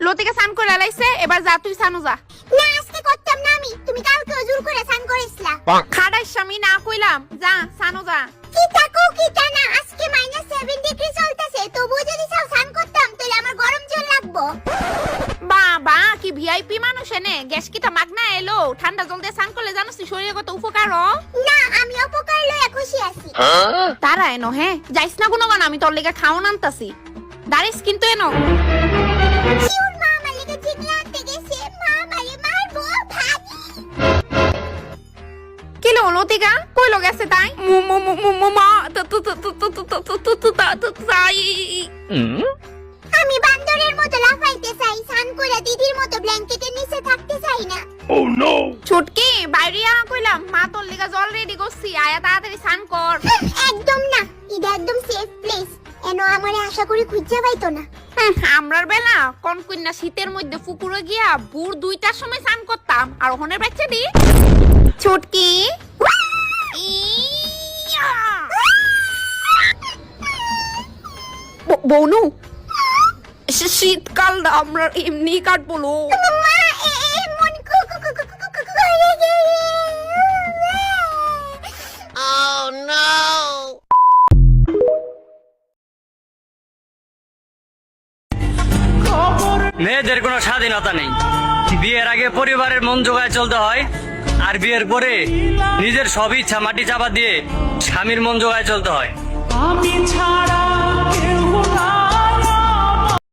লতিকা স্নান করে লাইছে, এবার যা তুই স্নানও যা। না আজকে করতাম না আমি, তুমি কালকে জোর করে স্নান করেছিলা। খাড়াইছ আমি না কইলাম, যা স্নানও যা। কি তাকো কি তা না, আজকে -7 ডিগ্রি চলতেছে, তবুও যদি চাও স্নান করতাম তাহলে আমার গরম জল লাগবো। বাবা কি ভিআইপি মানুষ এনে, গ্যাস কিটা মাগনা এলো, ঠান্ডা জল দিয়ে স্নান করলে জানোস শরীরে কত উপকার। না আমি অপকার লয়ে খুশি আছি। তারা এনো, হ্যাঁ যাইস না গুণগান, আমি তোর লেগে খাওয়ান আনতাছি, দাঁড়িস কিন্তু এনো। শিউর মা আমার লেগে জিগলা আনতে গেছে, মা আমারে মারবো ভাগি। কি লো লতিকা কইলো গেছে তাই? মা তাই আমি বান্দরের মতো লাফাইতে চাই, স্নান করে দিদির মতো ব্ল্যাঙ্কেটের নিচে থাকতে চাই না। ছুটকি বাইরিয়া কইলাম, মা তোর লেগে জল রেডি করছি, আয়া তাড়াতাড়ি স্নান কর। একদম না, এটা একদম সেফ প্লেস, এনো আমারে আশা করি খুঁজে পাইতো না। আমরার বেলা কোন কন্যা শীতের মধ্যে পুকুরে গিয়া ভোর 2টার সময় স্নান করতাম, আর ওখানের বাচ্চা দি ছুটকি বনু শীতকালটা আমরা এমনি কাটবো। মা মন করে গেছে। Oh no! মেয়েদের কোনো স্বাধীনতা নেই। বিয়ের আগে পরিবারের মন জোগায় চলতে হয়, আর বিয়ের পরে নিজের সব ইচ্ছা মাটি চাপা দিয়ে স্বামীর মন জোগায় চলতে হয়। আমি ছাড়া